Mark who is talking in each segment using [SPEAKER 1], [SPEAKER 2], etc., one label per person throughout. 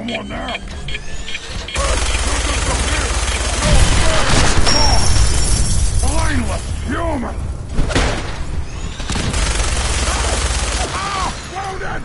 [SPEAKER 1] someone there? Mindless human! Wounded!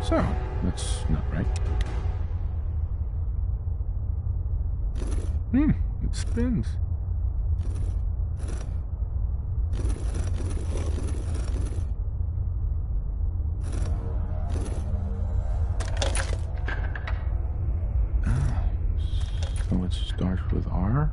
[SPEAKER 2] So, that's not right. It spins. So it starts with R?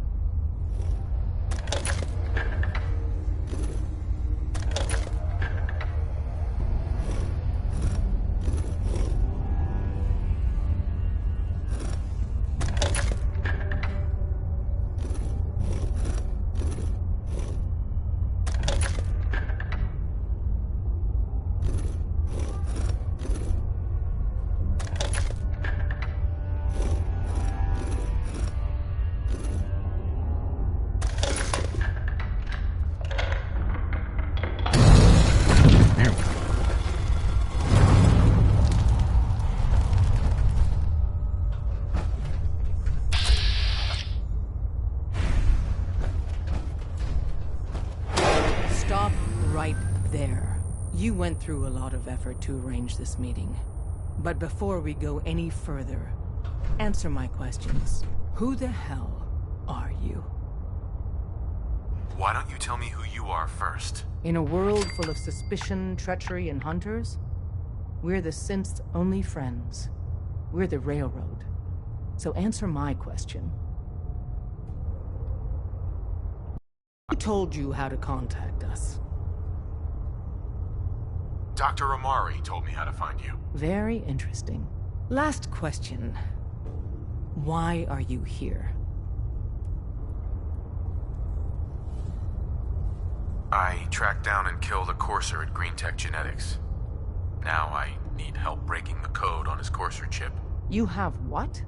[SPEAKER 3] Stop right there. You went through a lot of effort to arrange this meeting. But before we go any further, answer my questions. Who the hell are you?
[SPEAKER 1] Why don't you tell me who you are first?
[SPEAKER 3] In a world full of suspicion, treachery, and hunters, we're the synth's only friends. We're the Railroad. So answer my question. Who told you how to contact us?
[SPEAKER 1] Dr. Amari told me how to find you.
[SPEAKER 3] Very interesting. Last question. Why are you here?
[SPEAKER 1] I tracked down and killed a courser at GreenTech Genetics. Now I need help breaking the code on his courser chip.
[SPEAKER 3] You have what?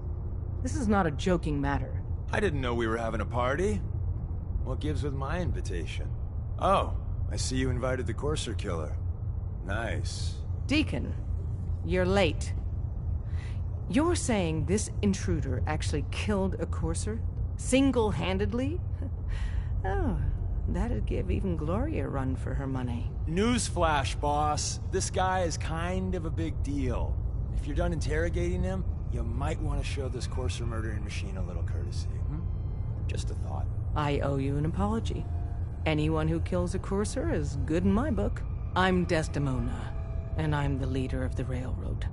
[SPEAKER 3] This is not a joking matter.
[SPEAKER 4] I didn't know we were having a party. What gives with my invitation? Oh, I see you invited the courser killer. Nice.
[SPEAKER 3] Deacon, you're late. You're saying this intruder actually killed a courser? Single-handedly? Oh, that'd give even Gloria a run for her money.
[SPEAKER 4] Newsflash, boss. This guy is kind of a big deal. If you're done interrogating him, you might want to show this courser murdering machine a little courtesy. Just a thought.
[SPEAKER 3] I owe you an apology. Anyone who kills a courser is good in my book. I'm Desdemona, and I'm the leader of the Railroad.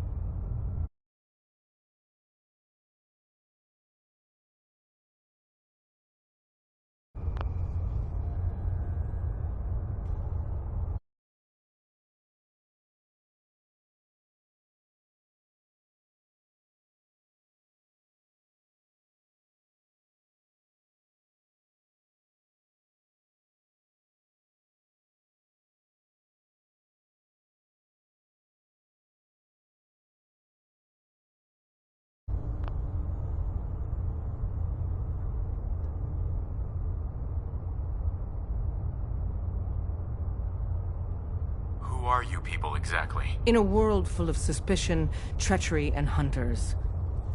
[SPEAKER 1] Who are you people exactly?
[SPEAKER 3] In a world full of suspicion, treachery, and hunters,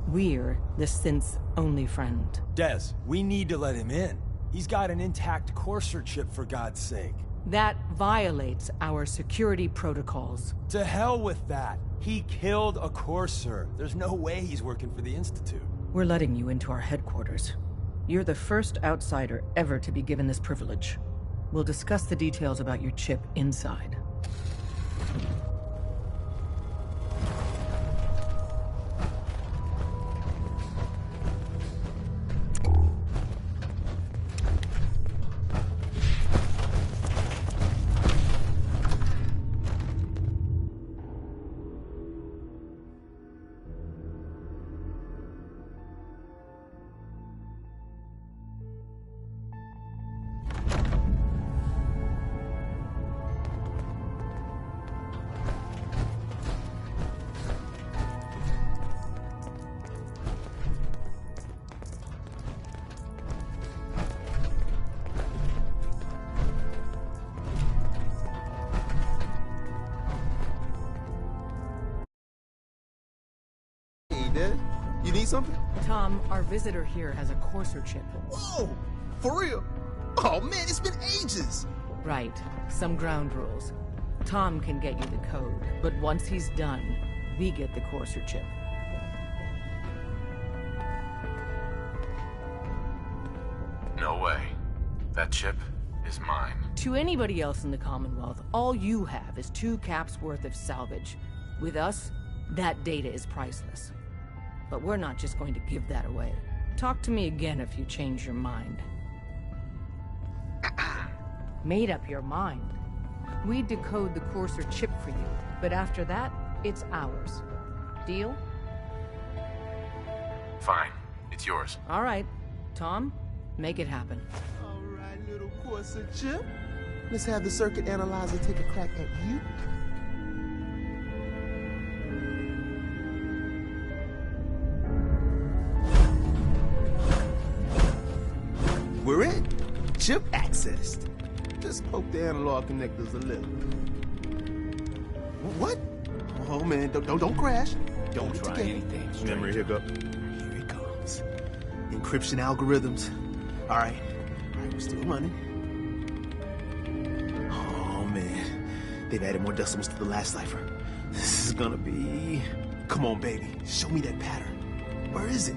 [SPEAKER 3] we're the synth's only friend.
[SPEAKER 4] Des, we need to let him in. He's got an intact courser chip, for God's sake.
[SPEAKER 3] That violates our security protocols.
[SPEAKER 4] To hell with that. He killed a courser. There's no way he's working for the Institute.
[SPEAKER 3] We're letting you into our headquarters. You're the first outsider ever to be given this privilege. We'll discuss the details about your chip inside.
[SPEAKER 5] You need something?
[SPEAKER 3] Tom, our visitor here has a courser chip.
[SPEAKER 5] Whoa! For real? Oh man, it's been ages!
[SPEAKER 3] Right. Some ground rules. Tom can get you the code, but once he's done, we get the courser chip.
[SPEAKER 1] No way. That chip is mine.
[SPEAKER 3] To anybody else in the Commonwealth, all you have is 2 caps worth of salvage. With us, that data is priceless. But we're not just going to give that away. Talk to me again if you change your mind. Made up your mind. We decode the courser chip for you, but after that, it's ours. Deal?
[SPEAKER 1] Fine. It's yours.
[SPEAKER 3] All right. Tom, make it happen.
[SPEAKER 5] All right, little courser chip. Let's have the circuit analyzer take a crack at you. We're in. Chip accessed. Just poke the analog connectors a little. What? Oh man, don't crash. Don't try anything. Memory hiccup. Here it comes. Encryption algorithms. All right, we're still running. Oh man, they've added more decimals to the last cipher. This is gonna be. Come on, baby, show me that pattern. Where is it?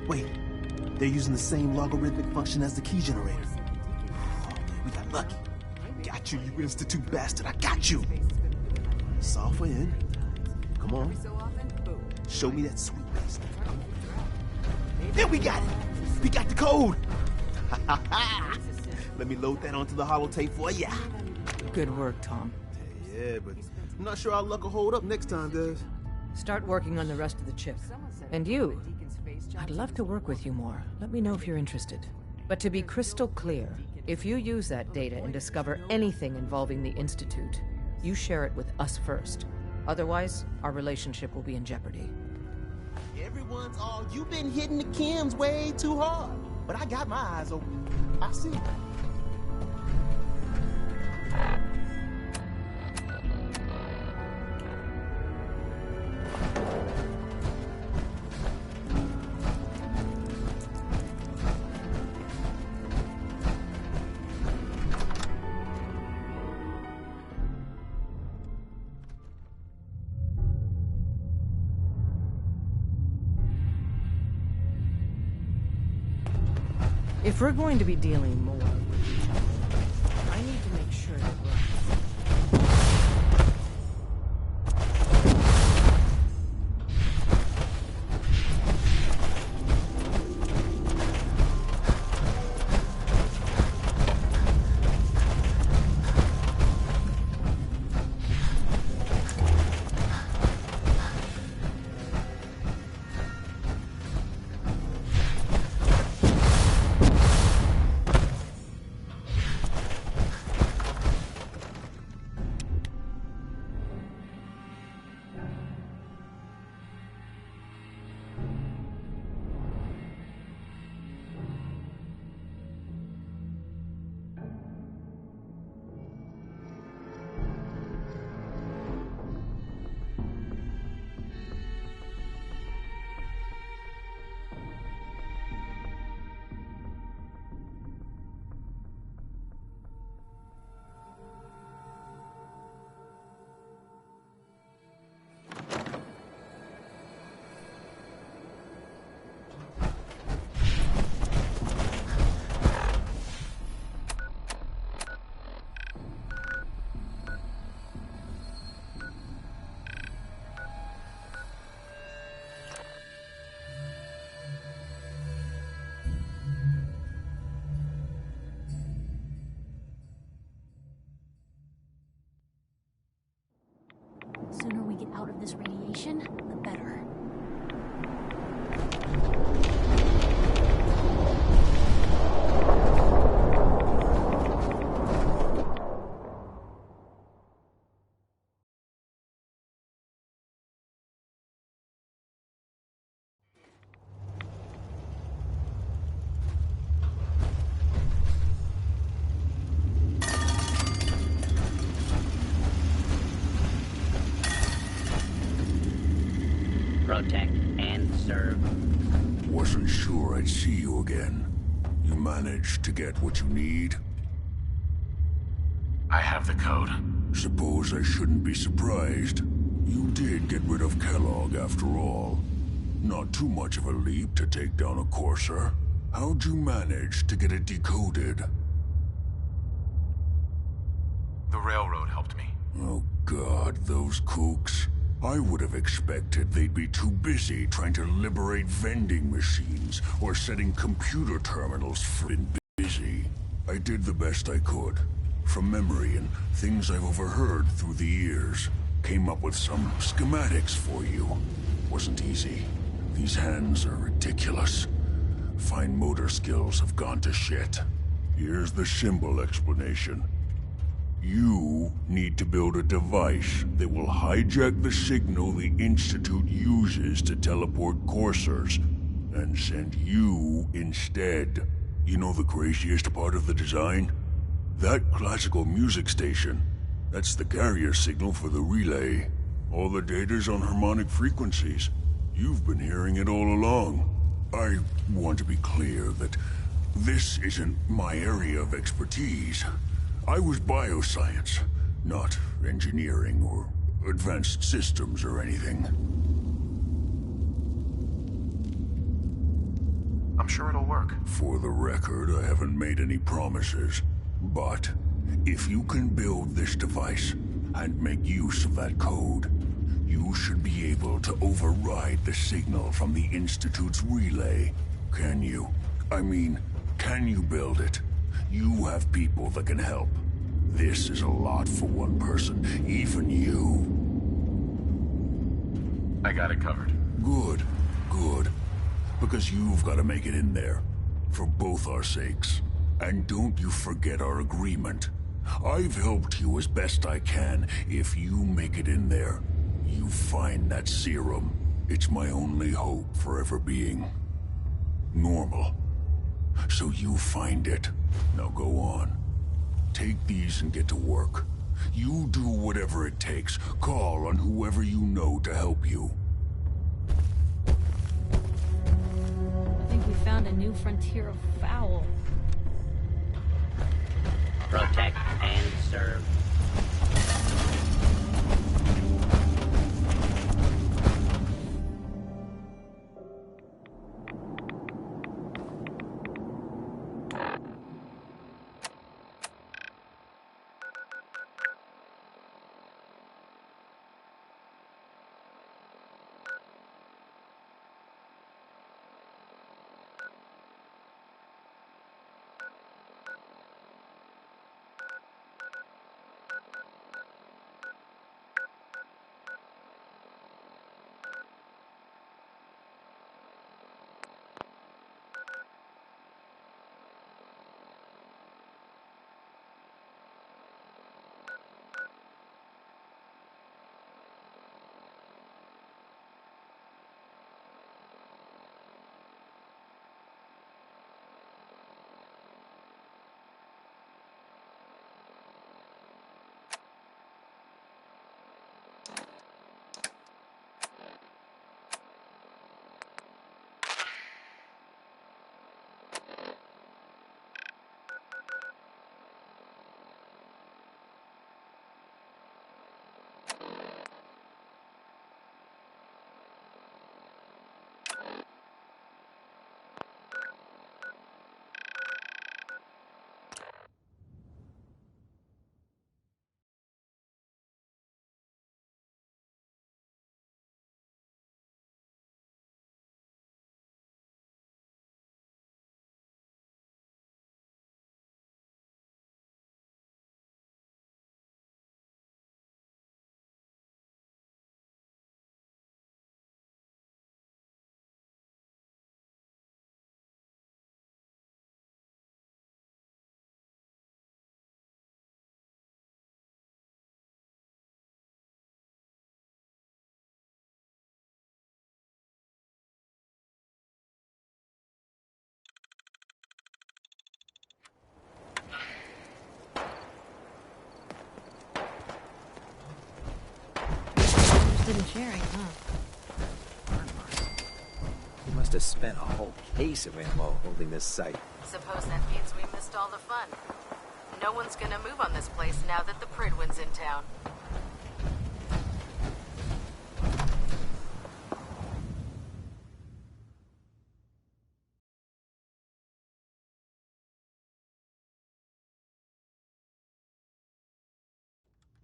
[SPEAKER 5] Wait. They're using the same logarithmic function as the key generator. Oh, man, we gotta lucky. Got you, you Institute bastard. I got you. Software in. Come on. Show me that sweet bastard. Then we got it. We got the code. Let me load that onto the holotape for ya.
[SPEAKER 3] Good work, Tom.
[SPEAKER 5] Yeah, but I'm not sure our luck will hold up next time, Des.
[SPEAKER 3] Start working on the rest of the chip. And you, I'd love to work with you more. Let me know if you're interested. But to be crystal clear, if you use that data and discover anything involving the Institute, you share it with us first. Otherwise, our relationship will be in jeopardy.
[SPEAKER 5] Everyone's all, you've been hitting the chems way too hard. But I got my eyes open. I see.
[SPEAKER 3] If we're going to be dealing more with each other, I need to make sure that we're...
[SPEAKER 6] Sooner we get out of this radiation, the better.
[SPEAKER 7] Protect and serve.
[SPEAKER 8] Wasn't sure I'd see you again. You managed to get what you need?
[SPEAKER 1] I have the code.
[SPEAKER 8] Suppose I shouldn't be surprised. You did get rid of Kellogg after all. Not too much of a leap to take down a Courser. How'd you manage to get it decoded?
[SPEAKER 1] The railroad helped me.
[SPEAKER 8] Oh God, those kooks. I would have expected they'd be too busy trying to liberate vending machines or setting computer terminals free. Busy. I did the best I could. From memory and things I've overheard through the years. Came up with some schematics for you. Wasn't easy. These hands are ridiculous. Fine motor skills have gone to shit. Here's the symbol explanation. You need to build a device that will hijack the signal the Institute uses to teleport coursers, and send you instead. You know the craziest part of the design? That classical music station. That's the carrier signal for the relay. All the data's on harmonic frequencies. You've been hearing it all along. I want to be clear that this isn't my area of expertise. I was bioscience, not engineering or advanced systems or anything.
[SPEAKER 1] I'm sure it'll work.
[SPEAKER 8] For the record, I haven't made any promises, but If you can build this device and make use of that code, you should be able to override the signal from the Institute's relay. Can you? I mean, can you build it? You have people that can help. This is a lot for one person, even you.
[SPEAKER 1] I got it covered.
[SPEAKER 8] Good, good. Because you've got to make it in there. For both our sakes. And don't you forget our agreement. I've helped you as best I can. If you make it in there, you find that serum. It's my only hope for ever being normal. So you find it. Now go on. Take these and get to work. You do whatever it takes. Call on whoever you know to help you.
[SPEAKER 6] I think we found a new frontier of foul.
[SPEAKER 7] Protect and serve.
[SPEAKER 6] Interested in sharing, huh?
[SPEAKER 9] He must have spent a whole case of ammo holding this site.
[SPEAKER 3] Suppose that means we missed all the fun. No one's gonna move on this place now that the Prydwen's in town.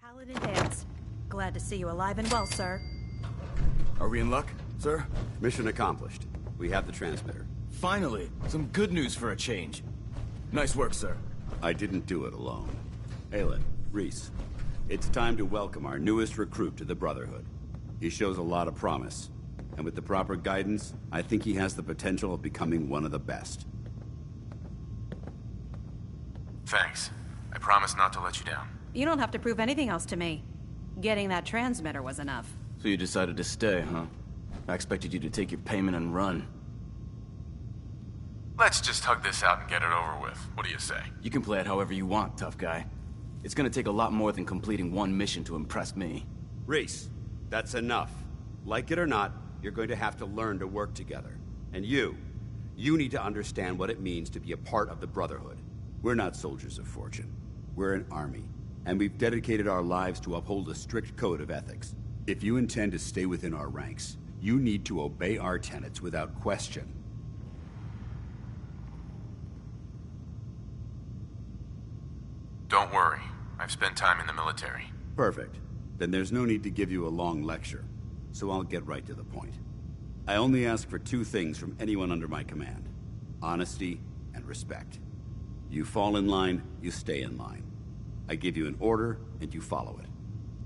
[SPEAKER 10] Paladin Dance. Glad to see you alive and well, sir.
[SPEAKER 11] Are we in luck, sir?
[SPEAKER 12] Mission accomplished. We have the transmitter.
[SPEAKER 11] Finally! Some good news for a change. Nice work, sir.
[SPEAKER 12] I didn't do it alone. Aelin, Rhys, it's time to welcome our newest recruit to the Brotherhood. He shows a lot of promise. And with the proper guidance, I think he has the potential of becoming one of the best.
[SPEAKER 1] Thanks. I promise not to let you down.
[SPEAKER 10] You don't have to prove anything else to me. Getting that transmitter was enough.
[SPEAKER 11] So you decided to stay, huh? I expected you to take your payment and run.
[SPEAKER 1] Let's just hug this out and get it over with. What do you say?
[SPEAKER 11] You can play it however you want, tough guy. It's gonna take a lot more than completing one mission to impress me.
[SPEAKER 12] Rhys, that's enough. Like it or not, you're going to have to learn to work together. And you need to understand what it means to be a part of the Brotherhood. We're not soldiers of fortune. We're an army. And we've dedicated our lives to uphold a strict code of ethics. If you intend to stay within our ranks, you need to obey our tenets without question.
[SPEAKER 1] Don't worry. I've spent time in the military.
[SPEAKER 12] Perfect. Then there's no need to give you a long lecture, so I'll get right to the point. I only ask for two things from anyone under my command: honesty and respect. You fall in line, you stay in line. I give you an order, and you follow it.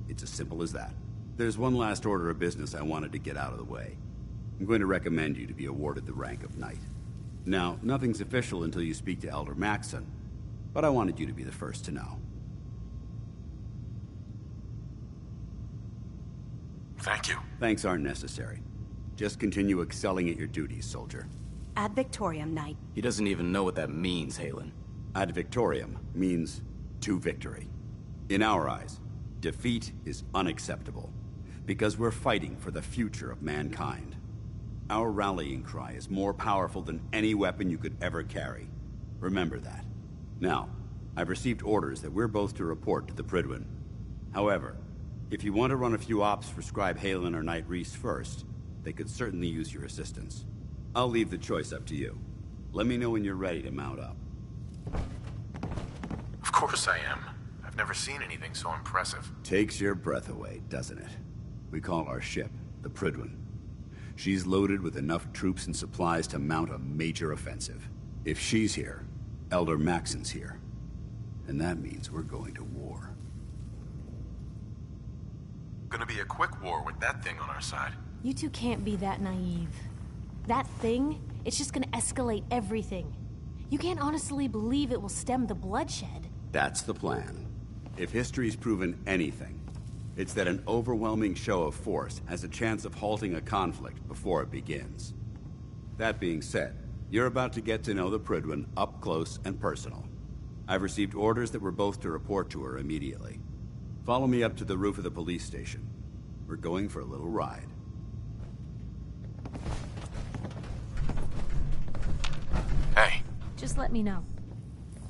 [SPEAKER 12] It's as simple as that. There's one last order of business I wanted to get out of the way. I'm going to recommend you to be awarded the rank of Knight. Now, nothing's official until you speak to Elder Maxson, but I wanted you to be the first to know.
[SPEAKER 1] Thank you.
[SPEAKER 12] Thanks aren't necessary. Just continue excelling at your duties, soldier.
[SPEAKER 10] Ad Victoriam, Knight.
[SPEAKER 11] He doesn't even know what that means, Halen.
[SPEAKER 12] Ad Victoriam means to victory. In our eyes, defeat is unacceptable, because we're fighting for the future of mankind. Our rallying cry is more powerful than any weapon you could ever carry. Remember that. Now, I've received orders that we're both to report to the Prydwen. However, if you want to run a few ops for Scribe Halen or Knight Rhys first, they could certainly use your assistance. I'll leave the choice up to you. Let me know when you're ready to mount up.
[SPEAKER 1] Of course I am. I've never seen anything so impressive.
[SPEAKER 12] Takes your breath away, doesn't it? We call our ship the Prydwen. She's loaded with enough troops and supplies to mount a major offensive. If she's here, Elder Maxson's here. And that means we're going to war.
[SPEAKER 1] Gonna be a quick war with that thing on our side.
[SPEAKER 6] You two can't be that naive. That thing, it's just gonna escalate everything. You can't honestly believe it will stem the bloodshed.
[SPEAKER 12] That's the plan. If history's proven anything, it's that an overwhelming show of force has a chance of halting a conflict before it begins. That being said, you're about to get to know the Prydwen up close and personal. I've received orders that we're both to report to her immediately. Follow me up to the roof of the police station. We're going for a little ride.
[SPEAKER 1] Hey.
[SPEAKER 6] Just let me know.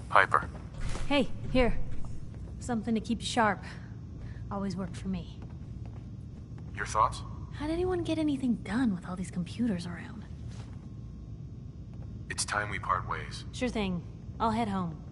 [SPEAKER 1] Piper.
[SPEAKER 6] Hey, here. Something to keep you sharp. Always worked for me.
[SPEAKER 1] Your thoughts?
[SPEAKER 6] How'd anyone get anything done with all these computers around?
[SPEAKER 1] It's time we part ways.
[SPEAKER 6] Sure thing. I'll head home.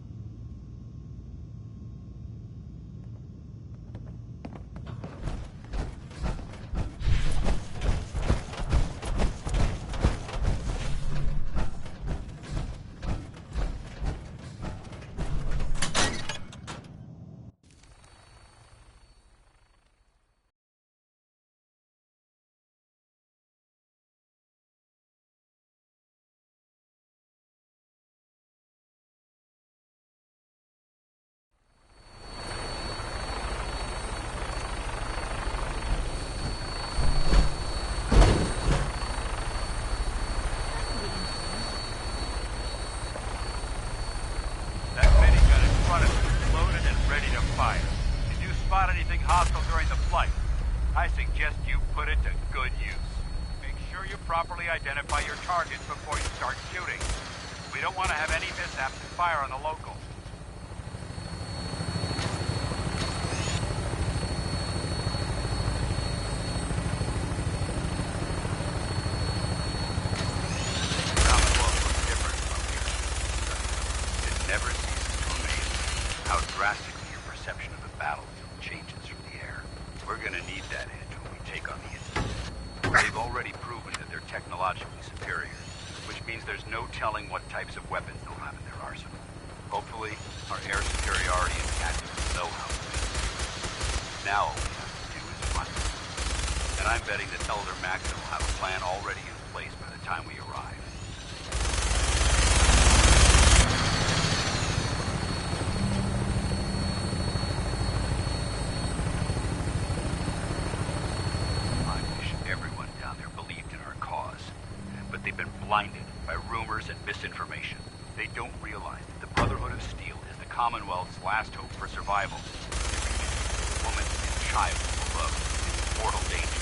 [SPEAKER 13] Identify your targets before you start shooting. We don't want to have any mishaps and fire on the locals. Commonwealth looks different from here. It never ceases to amaze me how drastically your perception of the battlefield changes from the air. We're gonna need that edge when we take on the enemy. They've already proven that they're technologically superior, which means there's no telling what types of weapons they'll have in their arsenal. Hopefully, our air superiority and tactical know-how will win. Now all we have to do is fight. And I'm betting that Elder Maxson will have a plan already in place by the time we arrive. They've been blinded by rumors and misinformation. They don't realize that the Brotherhood of Steel is the Commonwealth's last hope for survival. Woman and child below in mortal danger.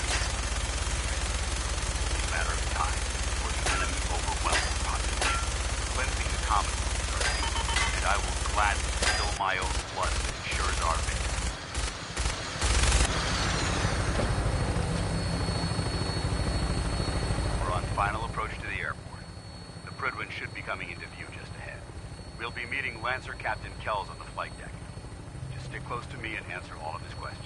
[SPEAKER 13] It's a matter of time before the enemy overwhelms the population. Cleansing the Commonwealth is our duty, and I will gladly spill my own blood if it ensures our victory. Final approach to the airport. The Prydwen should be coming into view just ahead. We'll be meeting Lancer Captain Kells on the flight deck. Stick close to me and answer all of his questions.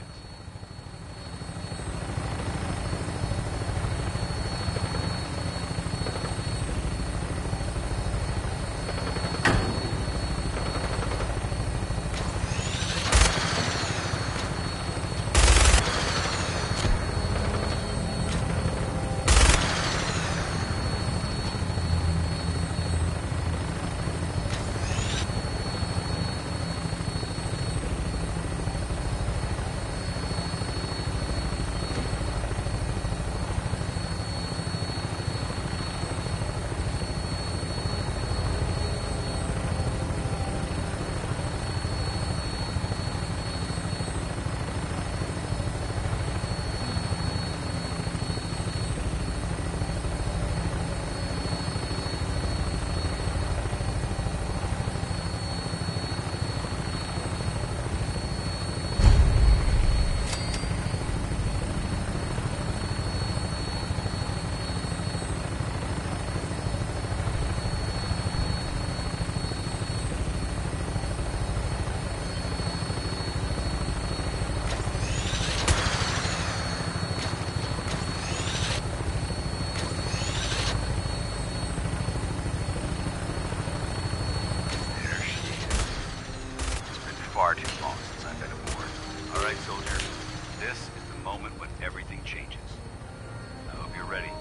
[SPEAKER 13] Far too long since I've been aboard. All right, soldier. This is the moment when everything changes. I hope you're ready.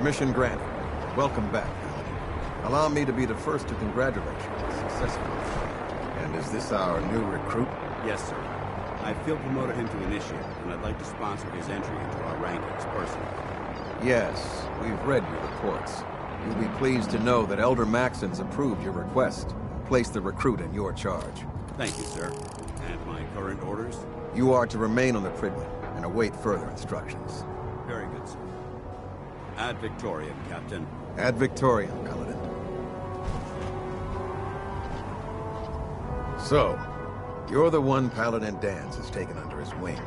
[SPEAKER 14] Mission granted. Welcome back, Paladin. Allow me to be the first to congratulate you on the successful mission. And is this our new recruit?
[SPEAKER 12] Yes, sir. I field promoted him to initiate, and I'd like to sponsor his entry into our rankings personally.
[SPEAKER 14] Yes, we've read your reports. You'll be pleased to know that Elder Maxon's approved your request and placed the recruit in your charge.
[SPEAKER 12] Thank you, sir. And my current orders?
[SPEAKER 14] You are to remain on the Pridman and await further instructions.
[SPEAKER 12] Very good, sir. Ad Victoriam, Captain.
[SPEAKER 14] Ad Victoriam, Paladin. So, you're the one Paladin Danse has taken under his wing.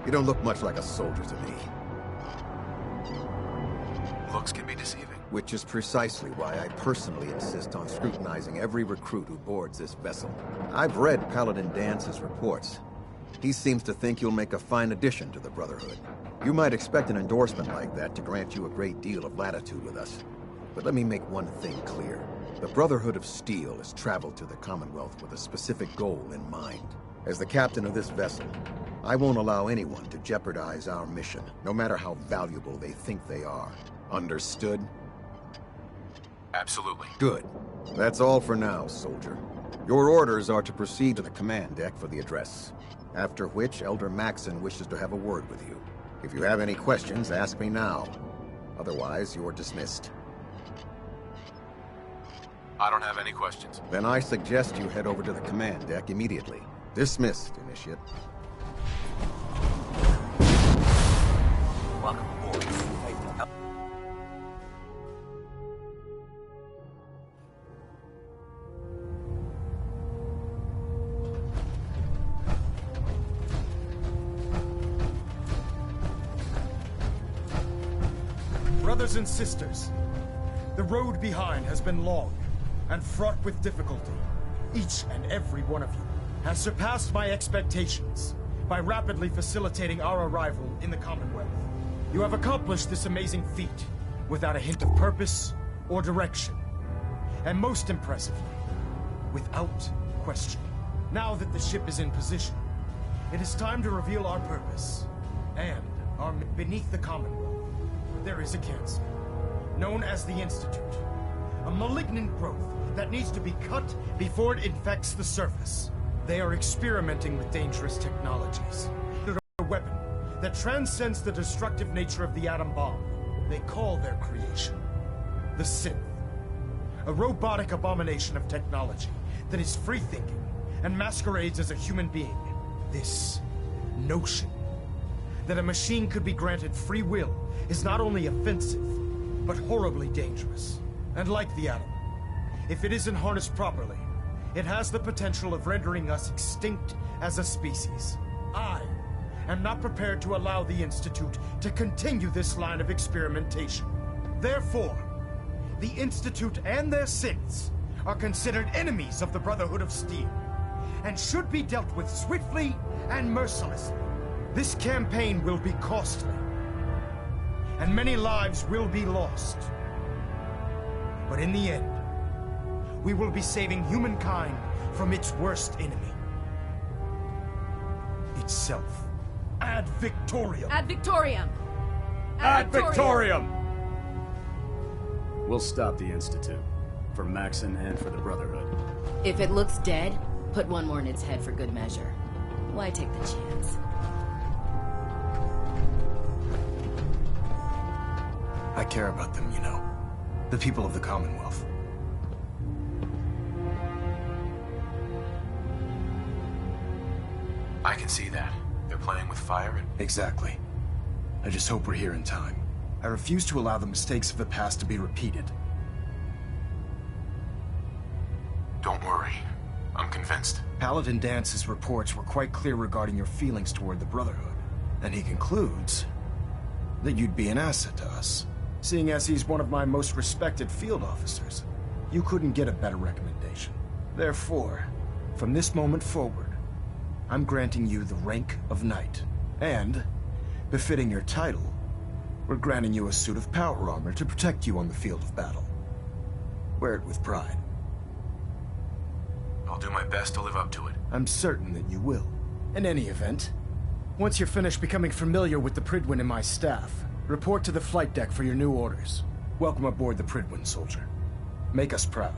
[SPEAKER 14] You don't look much like a soldier to me.
[SPEAKER 1] Looks can be deceiving.
[SPEAKER 14] Which is precisely why I personally insist on scrutinizing every recruit who boards this vessel. I've read Paladin Dance's reports. He seems to think you'll make a fine addition to the Brotherhood. You might expect an endorsement like that to grant you a great deal of latitude with us. But let me make one thing clear. The Brotherhood of Steel has traveled to the Commonwealth with a specific goal in mind. As the captain of this vessel, I won't allow anyone to jeopardize our mission, no matter how valuable they think they are. Understood?
[SPEAKER 1] Absolutely.
[SPEAKER 14] Good. That's all for now, soldier. Your orders are to proceed to the command deck for the address. After which, Elder Maxon wishes to have a word with you. If you have any questions, ask me now. Otherwise, you're dismissed.
[SPEAKER 1] I don't have any questions.
[SPEAKER 14] Then I suggest you head over to the command deck immediately. Dismissed, Initiate.
[SPEAKER 9] Welcome aboard.
[SPEAKER 15] Brothers and sisters, the road behind has been long and fraught with difficulty. Each and every one of you has surpassed my expectations by rapidly facilitating our arrival in the Commonwealth. You have accomplished this amazing feat without a hint of purpose or direction. And most impressively, without question. Now that the ship is in position, it is time to reveal our purpose and our beneath the Commonwealth. There is a cancer. known as the Institute. A malignant growth that needs to be cut before it infects the surface. They are experimenting with dangerous technologies. A weapon that transcends the destructive nature of the atom bomb. They call their creation the Synth. A robotic abomination of technology that is free-thinking and masquerades as a human being. This notion that a machine could be granted free will is not only offensive, but horribly dangerous. And like the atom, if it isn't harnessed properly, it has the potential of rendering us extinct as a species. I am not prepared to allow the Institute to continue this line of experimentation. Therefore, the Institute and their synths are considered enemies of the Brotherhood of Steel, and should be dealt with swiftly and mercilessly. This campaign will be costly, and many lives will be lost. But in the end, we will be saving humankind from its worst enemy. Itself. Ad Victoriam!
[SPEAKER 6] Ad Victoriam!
[SPEAKER 11] Ad Victoriam! We'll stop the Institute. For Maxon and for the Brotherhood.
[SPEAKER 16] If it looks dead, put one more in its head for good measure. Why take the chance?
[SPEAKER 15] I care about them, you know. The people of the Commonwealth.
[SPEAKER 1] I can see that. They're playing with fire and...
[SPEAKER 15] Exactly. I just hope we're here in time. I refuse to allow the mistakes of the past to be repeated.
[SPEAKER 1] Don't worry. I'm convinced.
[SPEAKER 15] Paladin Dance's reports were quite clear regarding your feelings toward the Brotherhood. And he concludes that you'd be an asset to us. Seeing as he's one of my most respected field officers, you couldn't get a better recommendation. Therefore, from this moment forward, I'm granting you the rank of Knight. And, befitting your title, we're granting you a suit of power armor to protect you on the field of battle. Wear it with pride.
[SPEAKER 1] I'll do my best to live up to it.
[SPEAKER 15] I'm certain that you will. In any event, once you're finished becoming familiar with the Prydwen and my staff, report to the flight deck for your new orders. Welcome aboard the Prydwen, soldier. Make us proud.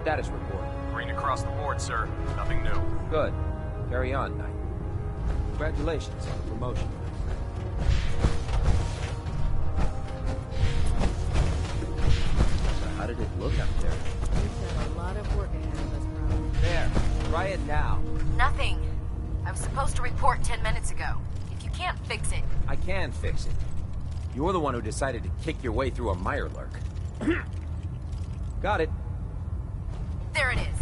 [SPEAKER 9] Status report.
[SPEAKER 17] Green across the board, sir. Nothing new.
[SPEAKER 9] Good. Carry on, Knight. Congratulations on the promotion. So how did it look up there?
[SPEAKER 3] We've got a lot of work ahead of us, bro.
[SPEAKER 9] There. Try it now.
[SPEAKER 16] Nothing. I was supposed to report 10 minutes ago. If you can't fix it...
[SPEAKER 9] I can fix it. You're the one who decided to kick your way through a Mirelurk. Got it.
[SPEAKER 16] There it is.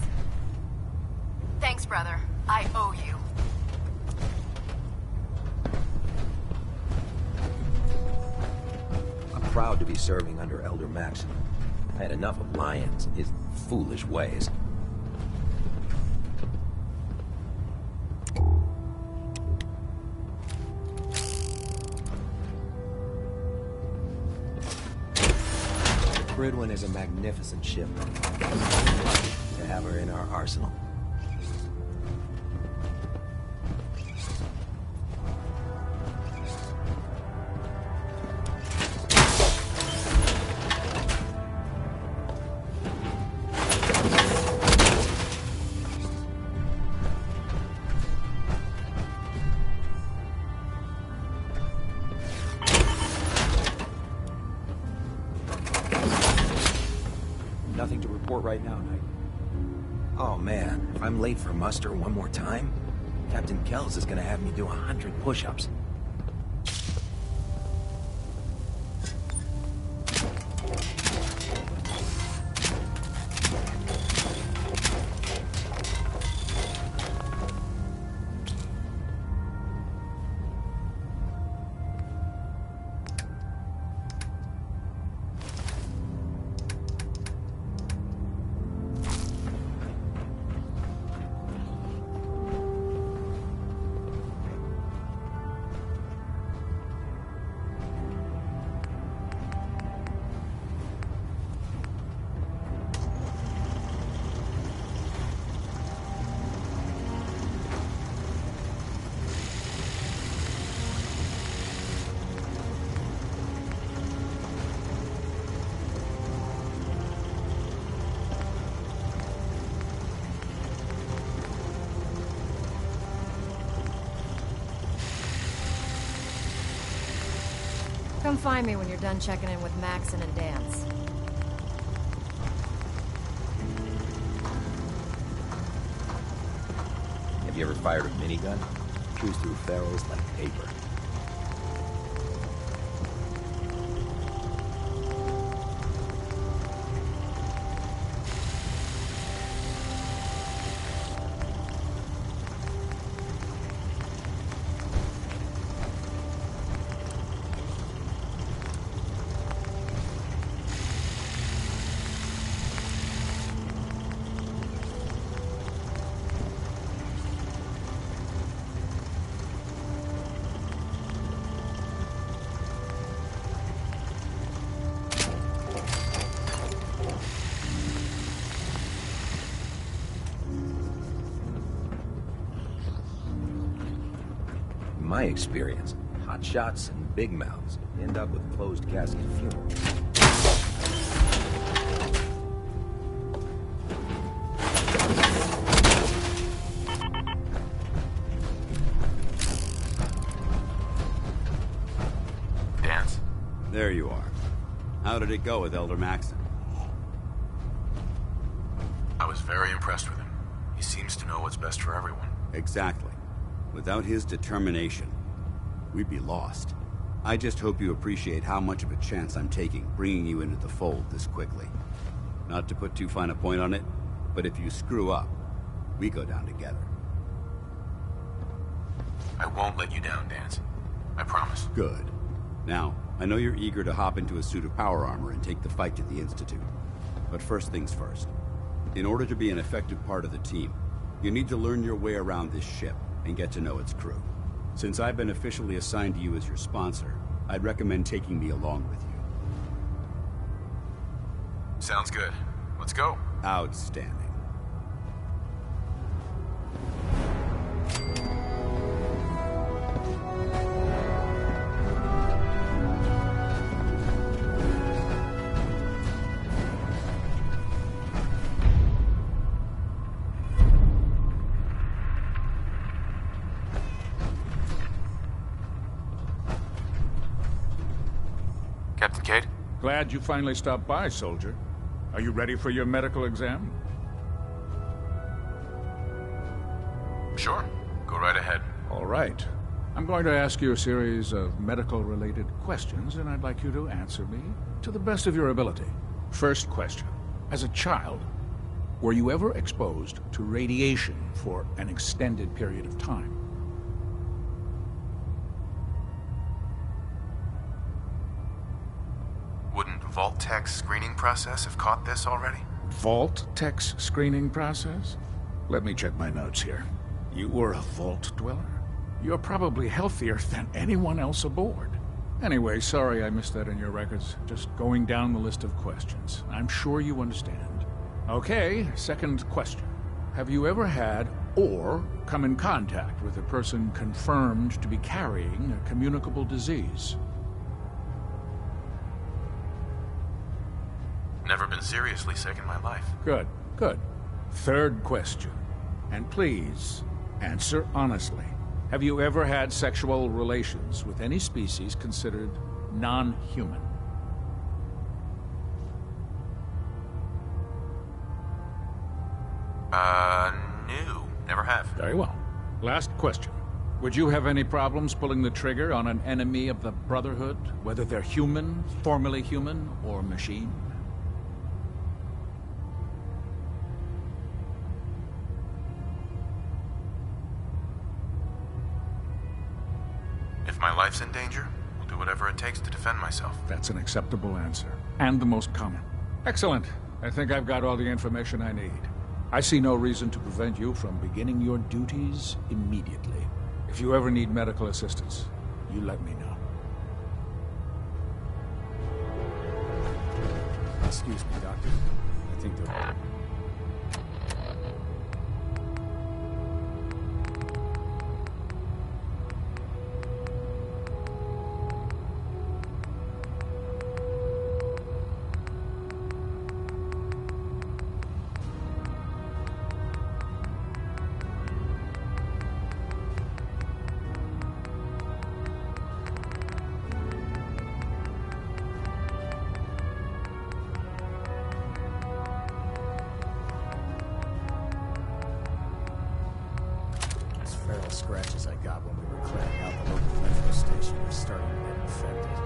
[SPEAKER 16] Thanks, brother. I owe you.
[SPEAKER 9] I'm proud to be serving under Elder Maxon. I had enough of Lyons and his foolish ways. Prydwen is a magnificent ship. Lucky to have her in our arsenal. Nothing to report right now, Knight. Oh man, if I'm late for muster one more time, Captain Kells is gonna have me do 100 push-ups.
[SPEAKER 18] Come find me when you're done checking in with Maxon and Dance.
[SPEAKER 9] Have you ever fired a minigun? Chews through ferrules like paper. In my experience, hotshots and big mouths end up with closed casket funerals.
[SPEAKER 1] Dance.
[SPEAKER 12] There you are. How did it go with Elder Maxon?
[SPEAKER 1] I was very impressed with him. He seems to know what's best for everyone.
[SPEAKER 12] Exactly. Without his determination, we'd be lost. I just hope you appreciate how much of a chance I'm taking bringing you into the fold this quickly. Not to put too fine a point on it, but if you screw up, we go down together.
[SPEAKER 1] I won't let you down, Dance. I promise.
[SPEAKER 12] Good. Now, I know you're eager to hop into a suit of power armor and take the fight to the Institute. But first things first. In order to be an effective part of the team, you need to learn your way around this ship and get to know its crew. Since I've been officially assigned to you as your sponsor, I'd recommend taking me along with you.
[SPEAKER 1] Sounds good. Let's go.
[SPEAKER 12] Outstanding.
[SPEAKER 1] Captain Cade?
[SPEAKER 19] Glad you finally stopped by, soldier. Are you ready for your medical exam?
[SPEAKER 1] Sure. Go right ahead.
[SPEAKER 19] All right. I'm going to ask you a series of medical-related questions, and I'd like you to answer me to the best of your ability. First question. As a child, were you ever exposed to radiation for an extended period of time?
[SPEAKER 1] Wouldn't Vault-Tech's screening process have caught this already?
[SPEAKER 19] Vault-Tech's screening process? Let me check my notes here. You were a Vault dweller? You're probably healthier than anyone else aboard. Anyway, sorry I missed that in your records. Just going down the list of questions. I'm sure you understand. Okay, second question. Have you ever had or come in contact with a person confirmed to be carrying a communicable disease?
[SPEAKER 1] Never been seriously sick in my life.
[SPEAKER 19] Good, good. Third question. And please, answer honestly. Have you ever had sexual relations with any species considered non-human?
[SPEAKER 1] No. Never have.
[SPEAKER 19] Very well. Last question. Would you have any problems pulling the trigger on an enemy of the Brotherhood, whether they're human, formerly human, or machine?
[SPEAKER 1] If my life's in danger, I'll do whatever it takes to defend myself.
[SPEAKER 19] That's an acceptable answer, and the most common. Excellent. I think I've got all the information I need. I see no reason to prevent you from beginning your duties immediately. If you ever need medical assistance, you let me know.
[SPEAKER 4] Excuse me, Doctor. I think they're...
[SPEAKER 15] scratches I got when we were clearing out the local metro station are starting to get infected.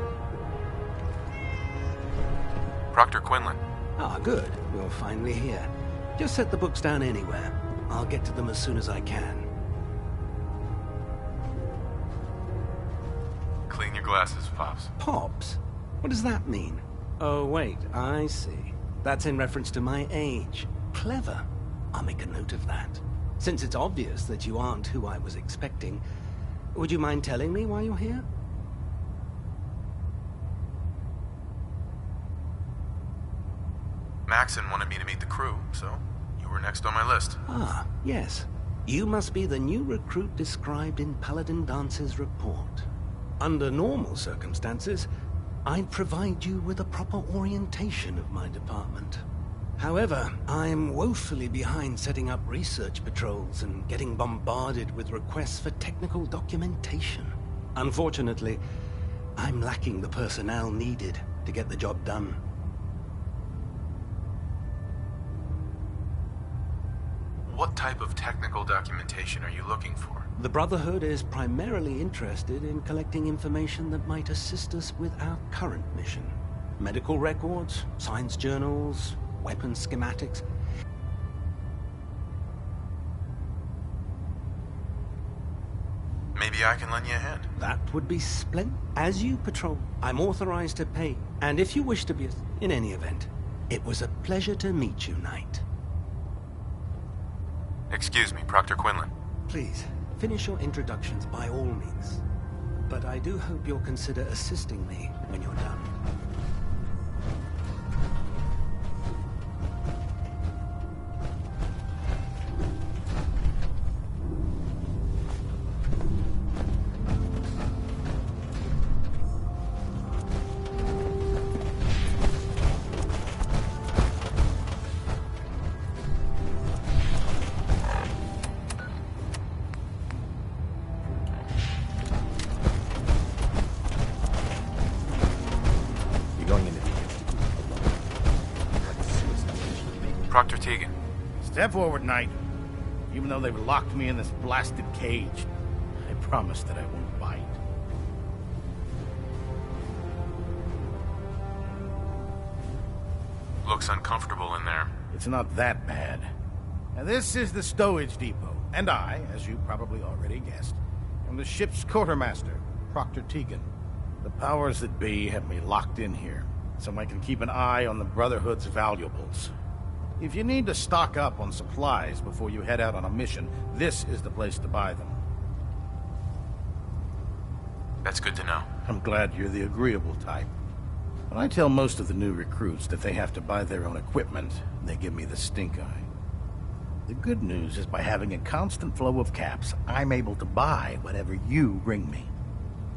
[SPEAKER 1] Proctor Quinlan.
[SPEAKER 20] Ah, good. You're finally here. Just set the books down anywhere. I'll get to them as soon as I can.
[SPEAKER 1] Clean your glasses, Pops.
[SPEAKER 20] Pops? What does that mean? Oh, wait, I see. That's in reference to my age. Clever. I'll make a note of that. Since it's obvious that you aren't who I was expecting, would you mind telling me why you're here?
[SPEAKER 1] Maxon wanted me to meet the crew, so you were next on my list.
[SPEAKER 20] Ah, yes. You must be the new recruit described in Paladin Dance's report. Under normal circumstances, I'd provide you with a proper orientation of my department. However, I'm woefully behind setting up research patrols and getting bombarded with requests for technical documentation. Unfortunately, I'm lacking the personnel needed to get the job done.
[SPEAKER 1] What type of technical documentation are you looking for?
[SPEAKER 20] The Brotherhood is primarily interested in collecting information that might assist us with our current mission. Medical records, science journals, weapon schematics.
[SPEAKER 1] Maybe I can lend you a hand.
[SPEAKER 20] That would be splendid. As you patrol, I'm authorized to pay. And if you wish to be... In any event, it was a pleasure to meet you, Knight.
[SPEAKER 1] Excuse me, Proctor Quinlan.
[SPEAKER 20] Please, finish your introductions by all means. But I do hope you'll consider assisting me when you're done.
[SPEAKER 1] Proctor Tegan.
[SPEAKER 21] Step forward, Knight. Even though they've locked me in this blasted cage, I promise that I won't bite.
[SPEAKER 1] Looks uncomfortable in there.
[SPEAKER 21] It's not that bad. Now, this is the stowage depot, and I, as you probably already guessed, am the ship's quartermaster, Proctor Tegan. The powers that be have me locked in here, so I can keep an eye on the Brotherhood's valuables. If you need to stock up on supplies before you head out on a mission, this is the place to buy them.
[SPEAKER 1] That's good to know.
[SPEAKER 21] I'm glad you're the agreeable type. When I tell most of the new recruits that they have to buy their own equipment, they give me the stink eye. The good news is by having a constant flow of caps, I'm able to buy whatever you bring me.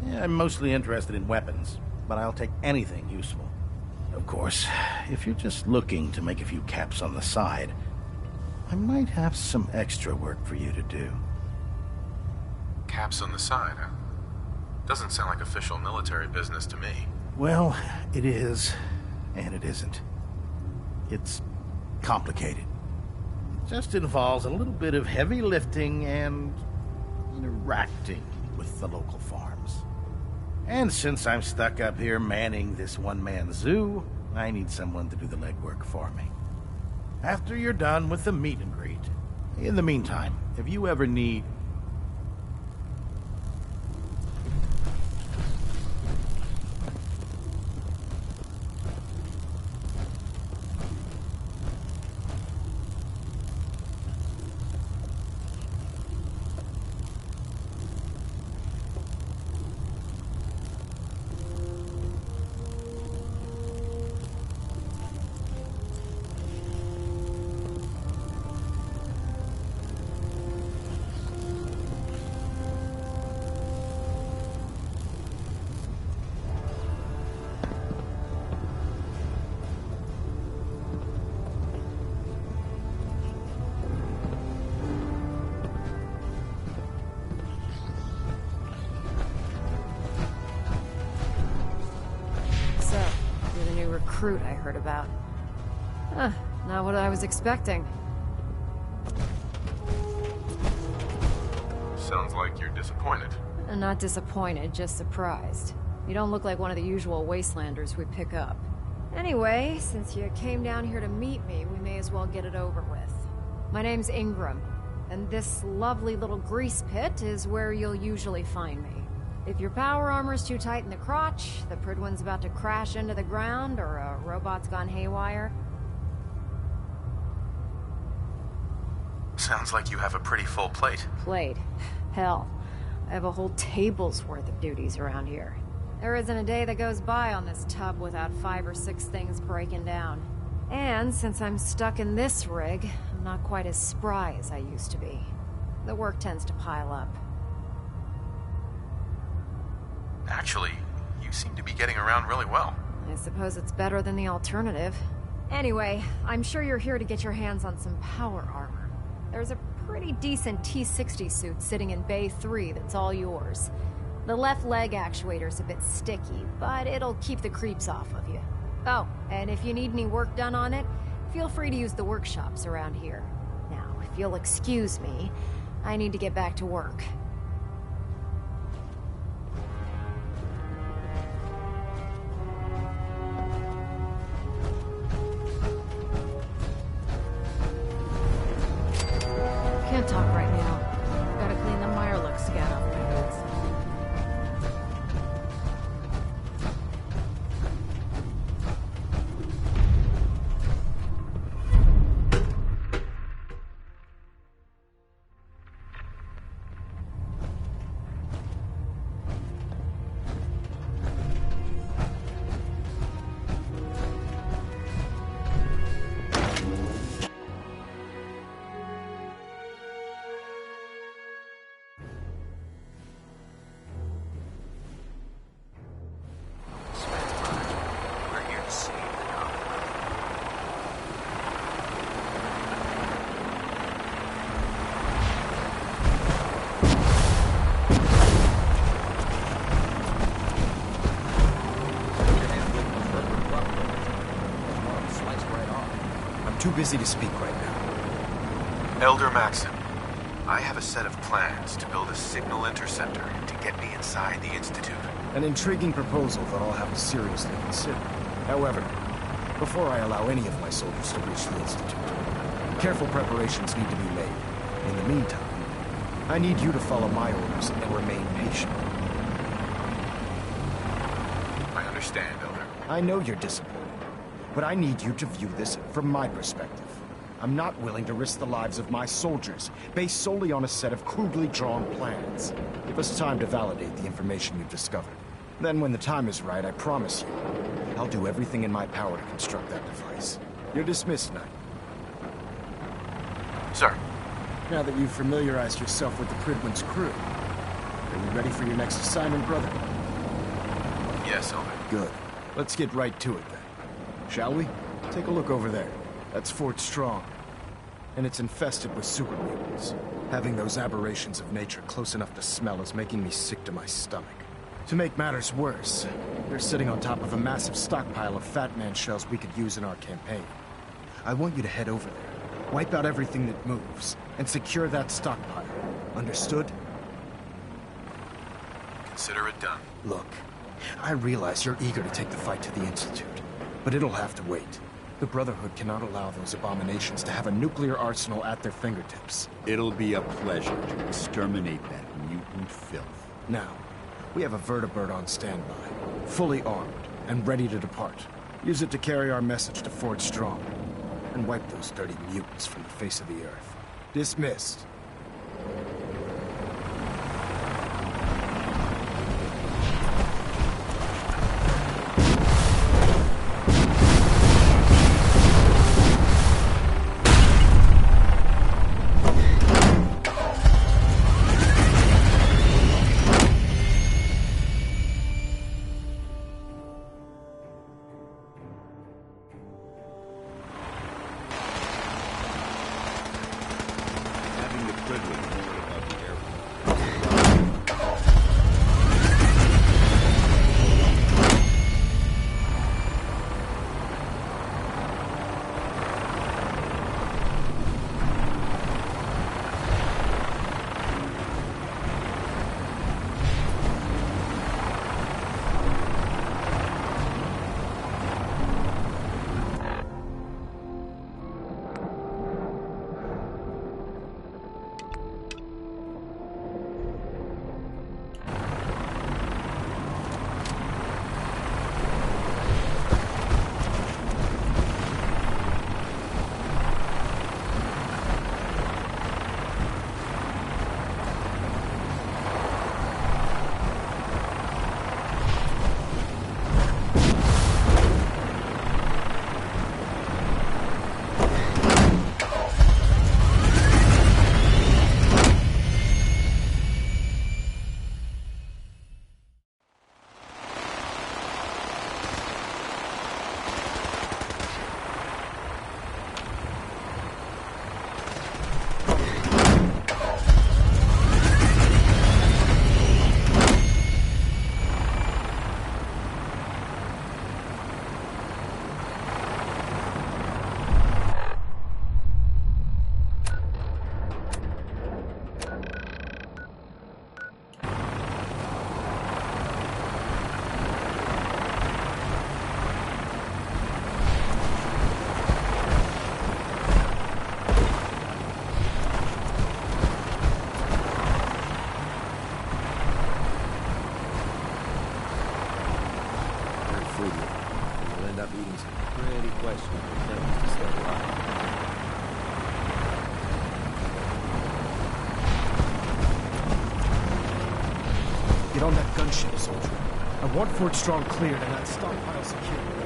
[SPEAKER 21] Yeah, I'm mostly interested in weapons, but I'll take anything useful. Of course, if you're just looking to make a few caps on the side, I might have some extra work for you to do.
[SPEAKER 1] Caps on the side, huh? Doesn't sound like official military business to me.
[SPEAKER 21] Well, it is, and it isn't. It's complicated. It just involves a little bit of heavy lifting and interacting with the local farms. And since I'm stuck up here manning this one-man zoo, I need someone to do the legwork for me. After you're done with the meet and greet. In the meantime, if you ever need...
[SPEAKER 18] Recruit I heard about. Not what I was expecting.
[SPEAKER 1] Sounds like you're disappointed.
[SPEAKER 18] Not disappointed, just surprised. You don't look like one of the usual wastelanders we pick up. Anyway, since you came down here to meet me, we may as well get it over with. My name's Ingram, and this lovely little grease pit is where you'll usually find me. If your power armor's too tight in the crotch, the Prydwen's about to crash into the ground, or a robot's gone haywire...
[SPEAKER 1] Sounds like you have a pretty full plate.
[SPEAKER 18] Plate? Hell, I have a whole table's worth of duties around here. There isn't a day that goes by on this tub without 5 or 6 things breaking down. And since I'm stuck in this rig, I'm not quite as spry as I used to be. The work tends to pile up.
[SPEAKER 1] Actually, you seem to be getting around really well.
[SPEAKER 18] I suppose it's better than the alternative. Anyway, I'm sure you're here to get your hands on some power armor. There's a pretty decent T-60 suit sitting in Bay 3 that's all yours. The left leg actuator's a bit sticky, but it'll keep the creeps off of you. Oh, and if you need any work done on it, feel free to use the workshops around here. Now, if you'll excuse me, I need to get back to work. Can't talk right now. Gotta clean the Mirelux scat off my boots.
[SPEAKER 4] Too busy to speak right now.
[SPEAKER 1] Elder Maxim, I have a set of plans to build a signal interceptor to get me inside the Institute.
[SPEAKER 4] An intriguing proposal that I'll have to seriously consider. However, before I allow any of my soldiers to reach the Institute, careful preparations need to be made. In the meantime, I need you to follow my orders and remain patient.
[SPEAKER 1] I understand, Elder.
[SPEAKER 4] I know you're disappointed, but I need you to view this from my perspective. I'm not willing to risk the lives of my soldiers based solely on a set of crudely drawn plans. Give us time to validate the information you've discovered. Then when the time is right, I promise you, I'll do everything in my power to construct that device. You're dismissed, Knight.
[SPEAKER 1] Sir.
[SPEAKER 4] Now that you've familiarized yourself with the Prydwen's crew, are you ready for your next assignment, brother?
[SPEAKER 1] Yes, Elder.
[SPEAKER 4] Good. Let's get right to it then. Shall we? Take a look over there. That's Fort Strong. And it's infested with super mutants. Having those aberrations of nature close enough to smell is making me sick to my stomach. To make matters worse, they're sitting on top of a massive stockpile of Fat Man shells we could use in our campaign. I want you to head over there, wipe out everything that moves, and secure that stockpile. Understood?
[SPEAKER 1] Consider it done.
[SPEAKER 4] Look, I realize you're eager to take the fight to the Institute. But it'll have to wait. The Brotherhood cannot allow those abominations to have a nuclear arsenal at their fingertips.
[SPEAKER 12] It'll be a pleasure to exterminate that mutant filth.
[SPEAKER 4] Now, we have a vertibird on standby, fully armed and ready to depart. Use it to carry our message to Fort Strong, and wipe those dirty mutants from the face of the earth. Dismissed.
[SPEAKER 9] up eating some pretty questionable things to stay alive.
[SPEAKER 4] Get on that gunship, soldier. I want Fort Strong cleared and that stockpile secured.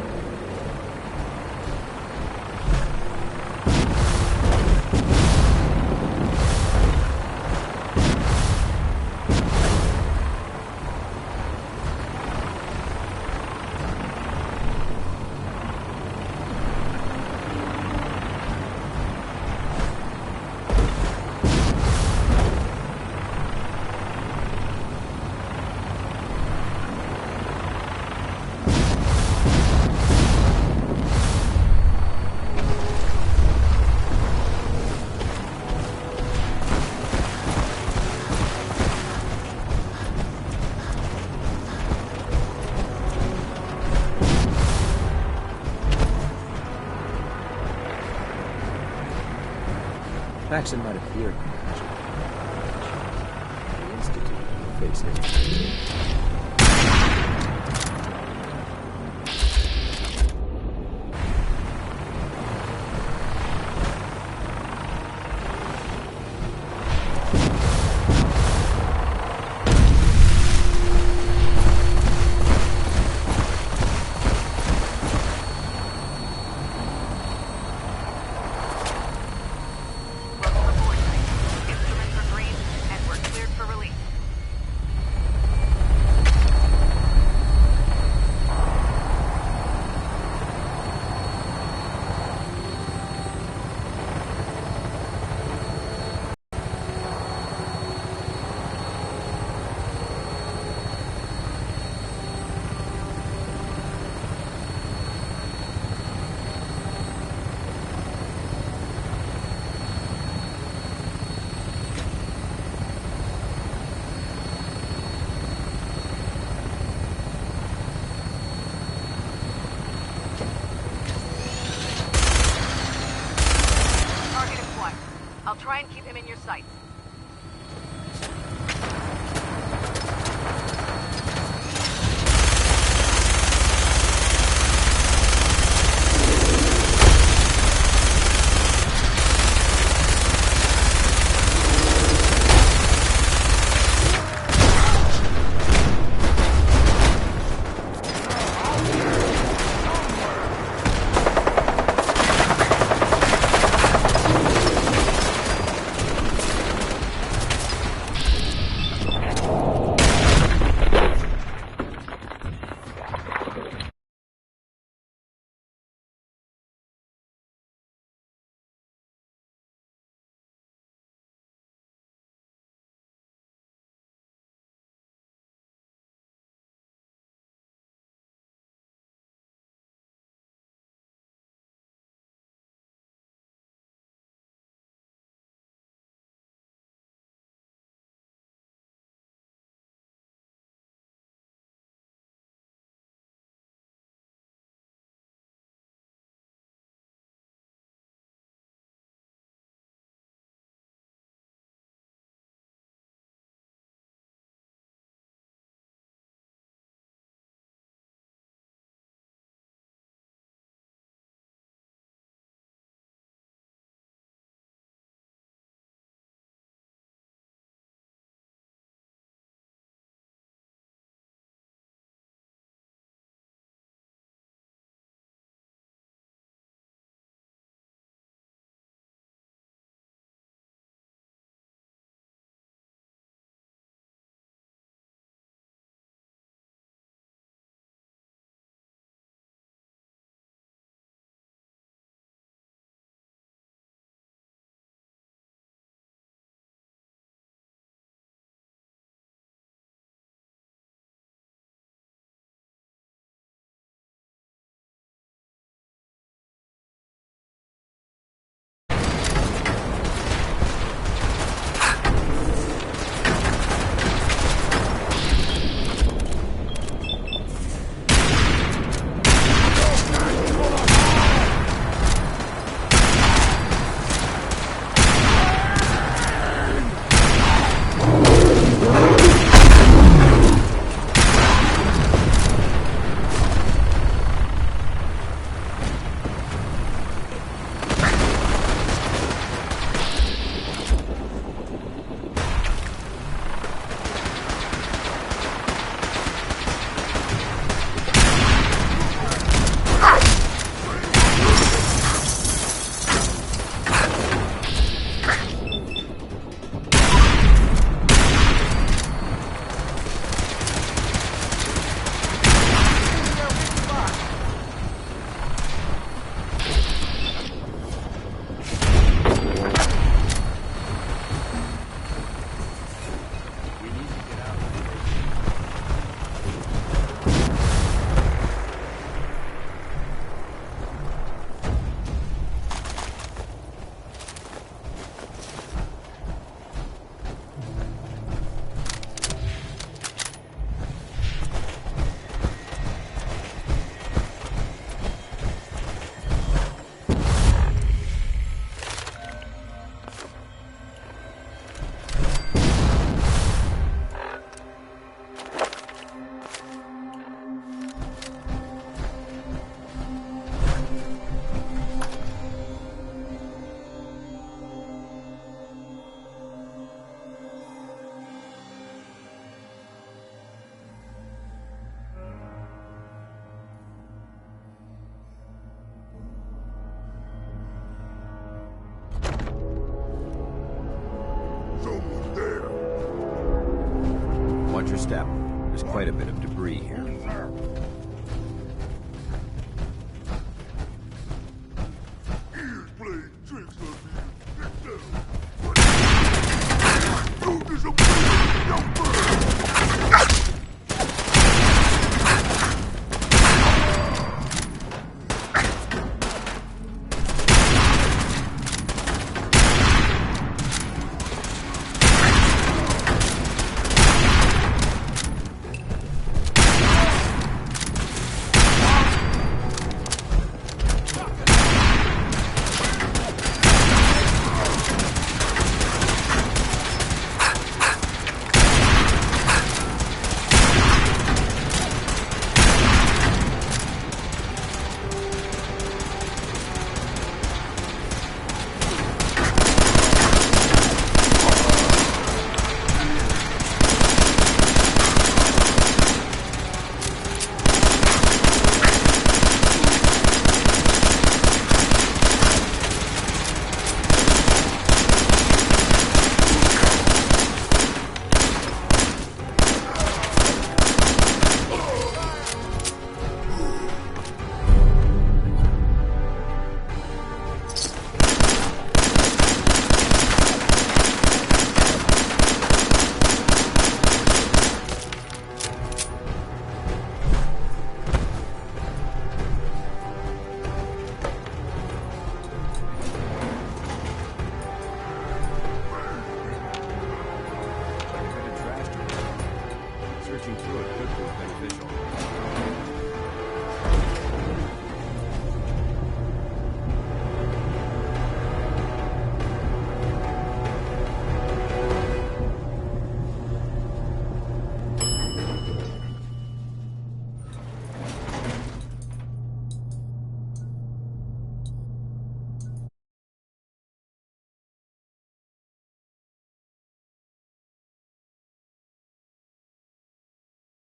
[SPEAKER 9] Paxton might have feared compassion. The Institute will face it.
[SPEAKER 16] Try and keep him in your sights.
[SPEAKER 2] There's quite a bit of debris here.